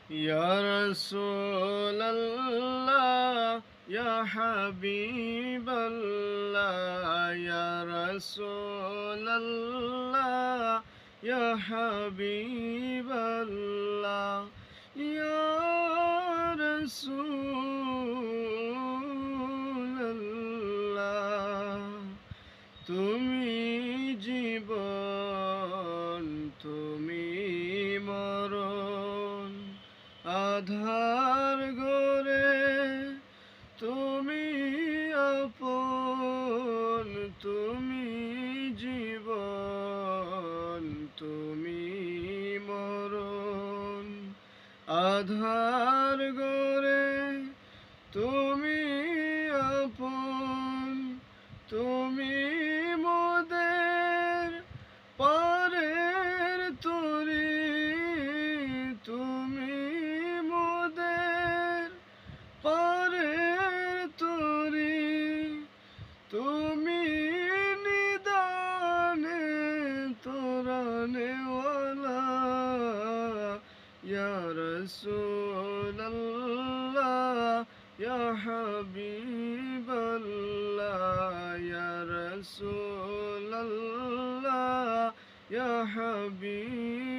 ইয়া রাসূলাল্লাহ ইয়া হাবিবাল্লাহ ইয়া রাসূলাল্লাহ ইয়া হাবিবাল্লাহ ইয়া রাসূলাল্লাহ তুমি জীবন তুমি মরণ আধার গরে তুমি আপন তুমি জীবন তুমি মরণ আধার গরে তুমি আপন তুমি মোদের পারের তরি তুমি মোদের পারের তরি তুমি নিদানে তোরানেওয়ালা ইয়া রাসূলাল্লাহ ইয়া হাবিবাল্লাহ ইয়া রাসূলাল্লাহ ইয়া হাবিবাল্লাহ